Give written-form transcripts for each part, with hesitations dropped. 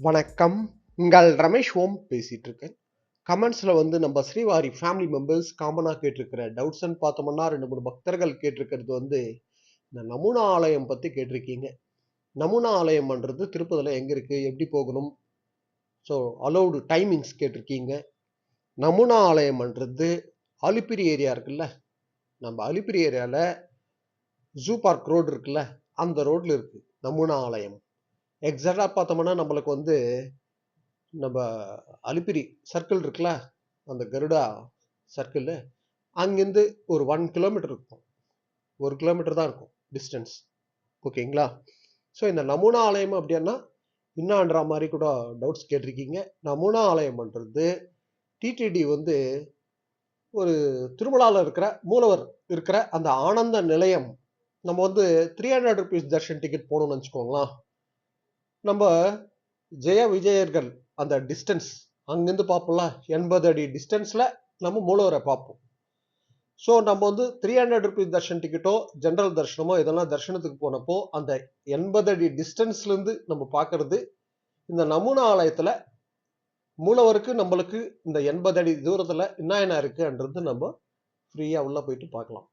வணக்கம். உங்கள் ரமேஷ் ஓம் பேசிட்டு இருக்கேன். கமெண்ட்ஸ்ல வந்து நம்ம ஸ்ரீவாரி ஃபேமிலி மெம்பர்ஸ் காமனா கேட்டிருக்கிற டவுட்ஸ்ன்னு பார்த்தோம்னா 2-3 பக்தர்கள் கேட்டிருக்கிறது வந்து இந்த நமுனா ஆலயம் பத்தி கேட்டிருக்கீங்க. நமுனா ஆலயம்ன்றது திருப்பதில எங்க இருக்கு? எப்படி போகணும்? ஸோ அலௌடு டைமிங்ஸ் கேட்டிருக்கீங்க. நமுனா ஆலயம்ன்றது அலிப்பிரி ஏரியா இருக்குல்ல, நம்ம அலிப்பிரி ஏரியால ஜூ பார்க் ரோடு இருக்குல்ல, அந்த ரோட்ல இருக்கு நமுனா ஆலயம். எக்ஸாக்டா பார்த்தோம்னா நம்மளுக்கு வந்து நம்ம அலிப்பிரி சர்க்கிள் இருக்குல்ல, அந்த கருடா சர்க்கிள் அங்கேருந்து ஒரு 1 கிலோமீட்டர் இருக்கும். 1 கிலோமீட்டர் தான் இருக்கும் டிஸ்டன்ஸ். ஓகேங்களா? ஸோ இந்த நமுனா ஆலயம் அப்படின்னா என்னான்ற மாதிரி கூட டவுட்ஸ் கேட்டிருக்கீங்க. நமுனா ஆலயம்ன்றது டிடிடி வந்து ஒரு திருமலால இருக்கிற மூலவர் இருக்கிற அந்த ஆனந்த நிலையம். நம்ம வந்து 300 ருபீஸ் தர்ஷன் டிக்கெட் போகணும்னு வச்சுக்கோங்களேன். நம்ம ஜெய விஜயர்கள் அந்த டிஸ்டன்ஸ் அங்கிருந்து பார்ப்போம்ல, 80 அடி டிஸ்டன்ஸ்ல நம்ம மூலவரை பார்ப்போம். ஸோ நம்ம வந்து 300 ருபீஸ் தர்ஷன் டிக்கெட்டோ ஜென்ரல் தர்ஷனமோ இதெல்லாம் தர்ஷனத்துக்கு போனப்போ அந்த 80 அடி டிஸ்டன்ஸ்லேருந்து நம்ம பார்க்கறது இந்த நமுனா ஆலயத்தில் மூலவருக்கு நம்மளுக்கு இந்த 80 அடி தூரத்தில் என்ன இருக்குன்றது நம்ம ஃப்ரீயாக உள்ளே போயிட்டு பார்க்கலாம்.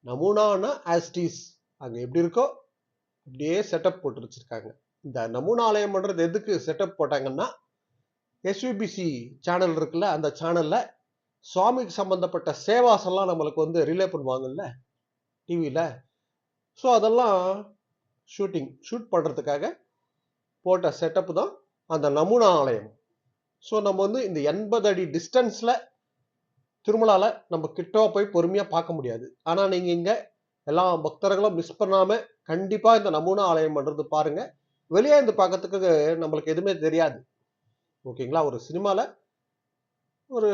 நமுனானா ஆஸ்டீஸ் அங்கே எப்படி இருக்கோ அப்படியே செட்டப் போட்டு வச்சிருக்காங்க. இந்த நமுனா ஆலயம்ன்றது எதுக்கு செட்டப் போட்டாங்கன்னா, எஸ்யூபிசி சேனல் இருக்குல்ல, அந்த சேனல்ல சுவாமிக்கு சம்பந்தப்பட்ட சேவாஸ் எல்லாம் நம்மளுக்கு வந்து ரிலே பண்ணுவாங்கல்ல டிவியில. ஸோ அதெல்லாம் ஷூட் பண்ணுறதுக்காக போட்ட செட்டப் தான் அந்த நமுனா ஆலயம். ஸோ நம்ம வந்து இந்த 80 அடி டிஸ்டன்ஸில் திருமலால நம்ம கிட்ட போய் பொறுமையாக பார்க்க முடியாது. ஆனால் நீங்கள் இங்கே எல்லா பக்தர்களும் மிஸ் பண்ணாமல் கண்டிப்பாக இந்த நமுனா ஆலயம் பண்ணுறது பாருங்க. வெளியே இருந்து பார்க்கறதுக்கு நம்மளுக்கு எதுவுமே தெரியாது. ஓகேங்களா? ஒரு சினிமாவில் ஒரு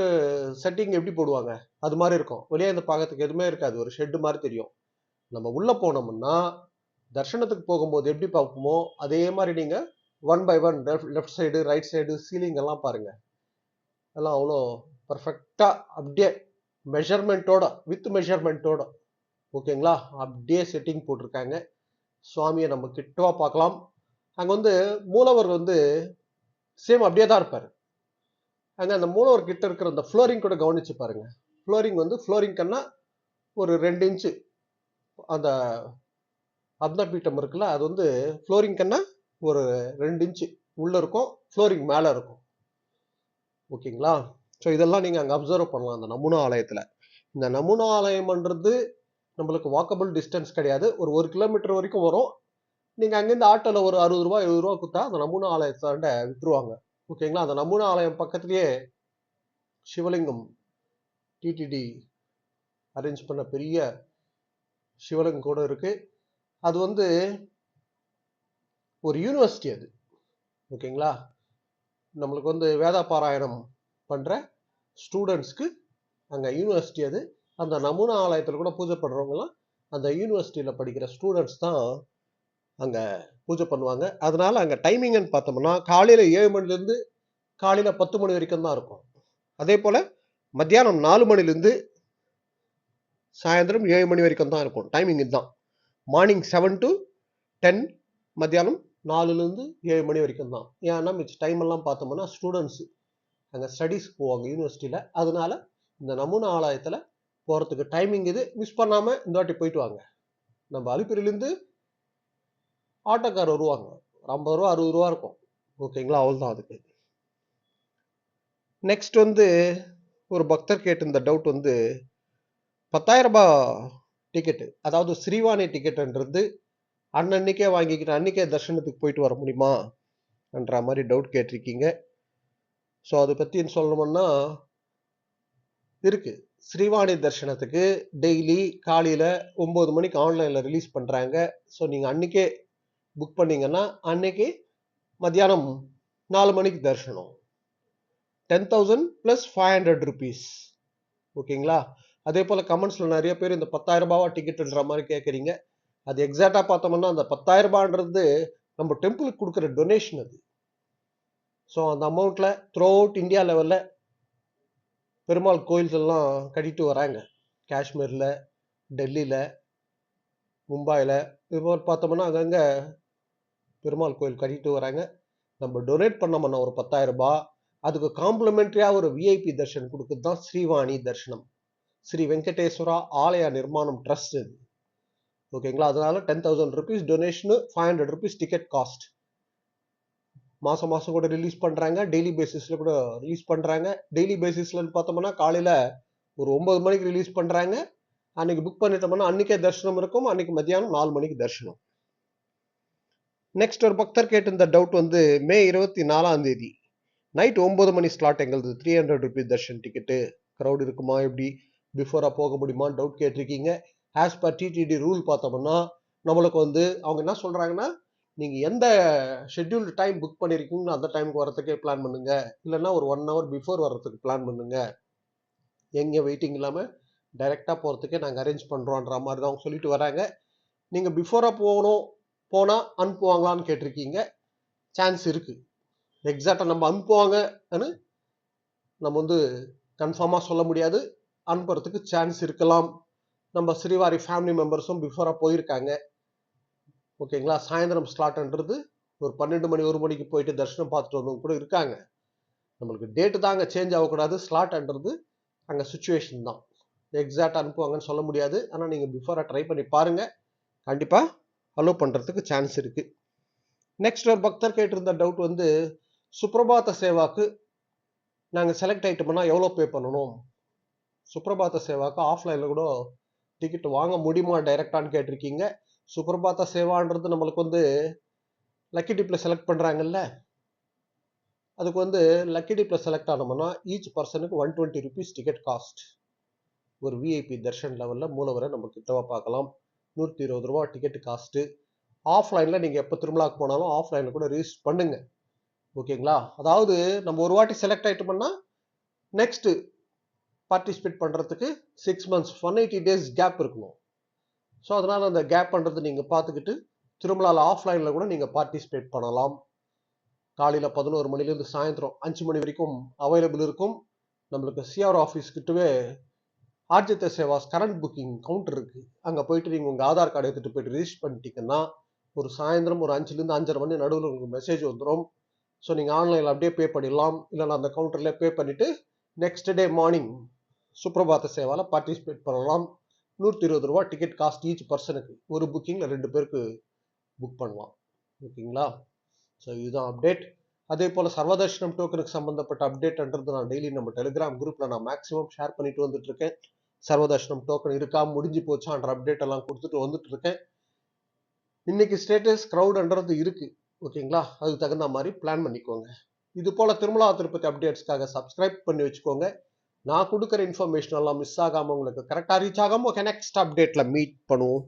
செட்டிங் எப்படி போடுவாங்க அது மாதிரி இருக்கும். வெளியே இருந்து பார்க்கறதுக்கு எதுவுமே இருக்காது, ஒரு ஷெட்டு மாதிரி தெரியும். நம்ம உள்ளே போனோம்னா தர்ஷனத்துக்கு போகும்போது எப்படி பார்ப்போமோ அதே மாதிரி நீங்கள் 1 by 1 left side right side ceiling எல்லாம் பாருங்க. எல்லாம் அவ்வளோ பர்ஃபெக்டாக அப்படியே மெஷர்மெண்ட்டோட வித் மெஷர்மெண்ட்டோட ஓகேங்களா அப்படியே செட்டிங் போட்டிருக்காங்க. சுவாமியை நம்ம கிட்டவா பார்க்கலாம். அங்கே வந்து மூலவர் வந்து சேம் அப்படியே தான் இருப்பார். அங்கே அந்த மூலவர் கிட்ட இருக்கிற அந்த ஃப்ளோரிங் கூட கவனிச்சு பாருங்க. ஃப்ளோரிங் வந்து ஃப்ளோரிங்கன்னா ஒரு 2 இன்ச்சு அந்த அப்னபீட்டம் இருக்குல்ல, அது வந்து ஃப்ளோரிங்கன்னா ஒரு 2 இன்ச்சு உள்ள இருக்கும், ஃப்ளோரிங் மேலே இருக்கும். ஓகேங்களா? ஸோ இதெல்லாம் நீங்கள் அங்கே அப்சர்வ் பண்ணலாம் அந்த நமுனா ஆலயத்தில். இந்த நமுனா ஆலயம்ன்றது நம்மளுக்கு வாக்கபிள் டிஸ்டன்ஸ் கிடையாது. ஒரு கிலோமீட்டர் வரைக்கும் வரும். நீங்கள் அங்கேருந்து ஆட்டோவில் ஒரு 60 ரூபா 70 ரூபா கொடுத்தா அந்த நமுனா ஆலயத்தாண்ட விட்டுருவாங்க. ஓகேங்களா? அந்த நமுனா ஆலயம் பக்கத்துலேயே சிவலிங்கம் டிடிடி அரேஞ்ச் பண்ண பெரிய சிவலிங்கம் கூட இருக்கு. அது வந்து ஒரு யூனிவர்சிட்டி அது. ஓகேங்களா? நம்மளுக்கு வந்து வேத பாராயணம் பண்ணுற ஸ்டூடெண்ட்ஸ்க்கு அங்கே யூனிவர்சிட்டி அது. அந்த நமுனா ஆலயத்தில் கூட பூஜை பண்ணுறவங்களாம் அந்த யூனிவர்சிட்டியில் படிக்கிற ஸ்டூடெண்ட்ஸ் தான் அங்கே பூஜை பண்ணுவாங்க. அதனால அங்கே டைமிங்னு பார்த்தோம்னா காலையில் 7 மணிலேருந்து காலையில் 10 மணி வரைக்கும் தான் இருக்கும். அதே போல் மத்தியானம் 4 மணிலேருந்து சாயந்தரம் 7 மணி வரைக்கும் தான் இருக்கும். டைமிங் இதுதான். மார்னிங் 7 to 10, மத்தியானம் 4லேருந்து 7 மணி வரைக்கும் தான். ஏன்னா மிச்ச டைம் எல்லாம் பார்த்தோம்னா ஸ்டூடெண்ட்ஸ் அங்கே ஸ்டடீஸ் போவாங்க யூனிவர்சிட்டியில். அதனால இந்த நமுனா ஆலயத்தில் போகிறதுக்கு டைமிங் இது. மிஸ் பண்ணாமல் இந்த வாட்டி போயிட்டு வாங்க. நம்ம அலிப்பிரிலேருந்து ஆட்டோக்கார் வருவாங்க, 50 ரூபா 60 ரூபா இருக்கும். ஓகேங்களா? அவ்வளோதான் அதுக்கு. நெக்ஸ்ட் வந்து ஒரு பக்தர் கேட்டிருந்த டவுட் வந்து 10,000 ரூபாய் டிக்கெட்டு, அதாவது ஸ்ரீவாணி டிக்கெட்டுன்றது அன்னன்னைக்கே வாங்கிக்கிட்டு அன்னைக்கே தர்ஷனத்துக்கு போயிட்டு வர முடியுமான்ற மாதிரி டவுட் கேட்டிருக்கீங்க. ஸோ அதை பற்றி சொல்லணும்னா இருக்கு. ஸ்ரீவாணி தர்ஷனத்துக்கு டெய்லி காலையில் 9 மணிக்கு ஆன்லைனில் ரிலீஸ் பண்ணுறாங்க. ஸோ நீங்கள் அன்றைக்கே புக் பண்ணிங்கன்னா அன்னைக்கு மத்தியானம் 4 மணிக்கு தர்ஷனம். 10,000 + 500 ருபீஸ். ஓகேங்களா? அதே போல் கமெண்ட்ஸில் நிறைய பேர் இந்த 10,000 ரூபாவா டிக்கெட்டுன்ற மாதிரி கேட்குறீங்க. அது எக்ஸாக்டாக பார்த்தோம்னா அந்த 10,000 ரூபான்றது நம்ம டெம்பிளுக்கு கொடுக்குற டொனேஷன் அது. ஸோ அந்த அமௌண்ட்டில் த்ரூ அவுட் இந்தியா லெவலில் பெருமாள் கோயில்கள்லாம் கட்டிட்டு வராங்க. காஷ்மீரில், டெல்லியில், மும்பையில் இது மாதிரி பார்த்தோம்னா அங்கங்கே பெருமாள் கோயில் கட்டிட்டு வராங்க. நம்ம டொனேட் பண்ணோம்னா ஒரு 10,000 ரூபாய், அதுக்கு காம்ப்ளிமெண்டரியா ஒரு விஐபி தர்ஷன் கொடுக்குறது தான் ஸ்ரீவாணி தர்ஷனம். ஸ்ரீ வெங்கடேஸ்வரா ஆலயா நிர்மாணம் ட்ரஸ்ட் இது. ஓகேங்களா? அதனால 10,000 rupees donation, 500 rupees ticket cost. மாசம் மாசம் கூட ரிலீஸ் பண்றாங்க, டெய்லி பேசிஸ்ல கூட ரிலீஸ் பண்றாங்க. டெய்லி பேசிஸ்ல பார்த்தோம்னா காலையில ஒரு 9 மணிக்கு ரிலீஸ் பண்றாங்க. அன்னைக்கு புக் பண்ணிட்டோம்னா அன்னைக்கே தரிசனம் இருக்கும். அன்னைக்கு மத்தியானம் 4 மணிக்கு தரிசனம். நெக்ஸ்ட் ஒரு பக்தர் கேட்டிருந்த டவுட் வந்து மே 24ஆம் தேதி நைட் 9 மணி ஸ்லாட் எங்களுது 300 rupees தர்ஷன் டிக்கெட்டு. க்ரௌட் இருக்குமா, எப்படி பிஃபோரா போக முடியுமான்னு டவுட் கேட்டிருக்கீங்க. ஆஸ் பர் டிடிடி ரூல் பார்த்தோம்னா நம்மளுக்கு வந்து அவங்க என்ன சொல்றாங்கன்னா, நீங்க எந்த ஷெட்யூல்டு டைம் புக் பண்ணிருக்கீங்கன்னு அந்த டைமுக்கு வரதுக்கே பிளான் பண்ணுங்க, இல்லைன்னா ஒரு 1 hour பிஃபோர் வர்றதுக்கு பிளான் பண்ணுங்க. எங்க வெயிட்டிங் இல்லாம டைரக்டா போறதுக்கே நாங்க அரேஞ்ச் பண்றோம்ன்ற மாதிரி தான் அவங்க சொல்லிட்டு வராங்க. நீங்க பிஃபோரா போனா அனுப்புவாங்களான்னு கேட்டிருக்கீங்க. சான்ஸ் இருக்கு. எக்ஸாக்டா நம்ம அனுப்புவாங்கன்னு நம்ம வந்து கன்ஃபார்மா சொல்ல முடியாது. அனுப்புறதுக்கு சான்ஸ் இருக்கலாம். நம்ம ஸ்ரீவாரி ஃபேமிலி மெம்பர்ஸும் பிஃபோரா போயிருக்காங்க. ஓகேங்களா? சாயந்தரம் ஸ்லாட்ன்றது ஒரு 12 மணி 1 மணிக்கு போயிட்டு தரிசனம் பார்த்துட்டு வந்தவங்க கூட இருக்காங்க. நம்மளுக்கு டேட்டு தான் அங்கே சேஞ்ச் ஆகக்கூடாது. ஸ்லாட்ன்றது அங்கே சுச்சுவேஷன் தான். எக்ஸாக்ட் அனுப்புவாங்கன்னு சொல்ல முடியாது. ஆனால் நீங்கள் பிஃபோராக ட்ரை பண்ணி பாருங்க, கண்டிப்பாக அலோவ் பண்ணுறதுக்கு சான்ஸ் இருக்கு. நெக்ஸ்ட் ஒரு பக்தர் கேட்டிருந்த டவுட் வந்து சுப்ரபாத சேவாக்கு நாங்கள் செலக்ட் ஆகிட்டோம்னா எவ்வளோ பே பண்ணணும்? சுப்ரபாத சேவாக்கு ஆஃப்லைனில் கூட டிக்கெட் வாங்க முடியுமா டைரக்டான்னு கேட்டிருக்கீங்க. சுப்ரபாத சேவான்றது நம்மளுக்கு வந்து லக்கி டிப்ல செலக்ட் பண்ணுறாங்கல்ல, அதுக்கு வந்து லக்கி டிப்ல செலக்ட் ஆனோம்னா ஈச் பர்சனுக்கு 120 rupees டிக்கெட் காஸ்ட். ஒரு விஐபி தர்ஷன் லெவலில் மூலவரை நம்ம கிட்டவா பார்க்கலாம். 120 ரூபா டிக்கெட் காஸ்ட்டு. ஆஃப்லைனில் நீங்கள் எப்போ திருமலாக்கு போனாலும் ஆஃப்லைனில் கூட ரிஜிஸ்டர் பண்ணுங்க. ஓகேங்களா? அதாவது நம்ம ஒரு வாட்டி செலக்ட் ஆகிட்டோம்னா நெக்ஸ்ட் பார்ட்டிசிபேட் பண்ணுறதுக்கு 6 months 180 days கேப் இருக்கணும். ஸோ அதனால் அந்த கேப் பண்ணுறது நீங்கள் பார்த்துக்கிட்டு திருமலாவில் ஆஃப்லைனில் கூட நீங்கள் பார்ட்டிசிபேட் பண்ணலாம். காலையில் 11 மணிலேருந்து சாயந்தரம் 5 மணி வரைக்கும் அவைலபிள் இருக்கும். நம்மளுக்கு சிஆர் ஆஃபீஸ் கிட்டவே Arjitha Sevas current booking counter இருக்கு. அங்கே போயிட்டு நீங்கள் உங்கள் ஆதார் கார்டு எடுத்துகிட்டு போயிட்டு ரிஜிஸ்டர் பண்ணிட்டீங்கன்னா ஒரு சாயந்தரம் ஒரு 5லேருந்து 5:30 மணி நடுவில் உங்களுக்கு மெசேஜ் வந்துடும். ஸோ நீங்கள் ஆன்லைனில் அப்படியே பே பண்ணிடலாம், இல்லைன்னா அந்த கவுண்டர்லேயே பே பண்ணிவிட்டு நெக்ஸ்ட் டே மார்னிங் சுப்ரபாத சேவாவில் பார்ட்டிசிபேட் பண்ணலாம். 120 ரூபா டிக்கெட் காஸ்ட் ஈச் பர்சனுக்கு. ஒரு புக்கிங்கில் 2 பேருக்கு புக் பண்ணலாம். ஓகேங்களா? ஸோ இதுதான் அப்டேட். அதே போல் சர்வதர்ஷனம் டோக்கனுக்கு சம்மந்தப்பட்ட அப்டேட்ன்றது நான் டெய்லி நம்ம டெலிகிராம் குரூப்பில் நான் மேக்ஸிமம் ஷேர் பண்ணிட்டு வந்துட்டு இருக்கேன். சர்வதர்ஷனம் டோக்கன் இருக்கா, முடிஞ்சு போச்சான்ற அப்டேட் எல்லாம் கொடுத்துட்டு வந்துட்டு இருக்கேன். இன்னைக்கு ஸ்டேட்டஸ் க்ரௌட்ன்றது இருக்கு. ஓகேங்களா? அதுக்கு தகுந்த மாதிரி பிளான் பண்ணிக்கோங்க. இது போல திருமலா திருப்பதி அப்டேட்ஸ்க்காக சப்ஸ்கிரைப் பண்ணி வச்சுக்கோங்க. நான் கொடுக்குற இன்ஃபர்மேஷன் எல்லாம் மிஸ் ஆகாமல் உங்களுக்கு கரெக்டாக ரீச் ஆகாமல் நெக்ஸ்ட் அப்டேட்டில் மீட் பண்ணுவோம்.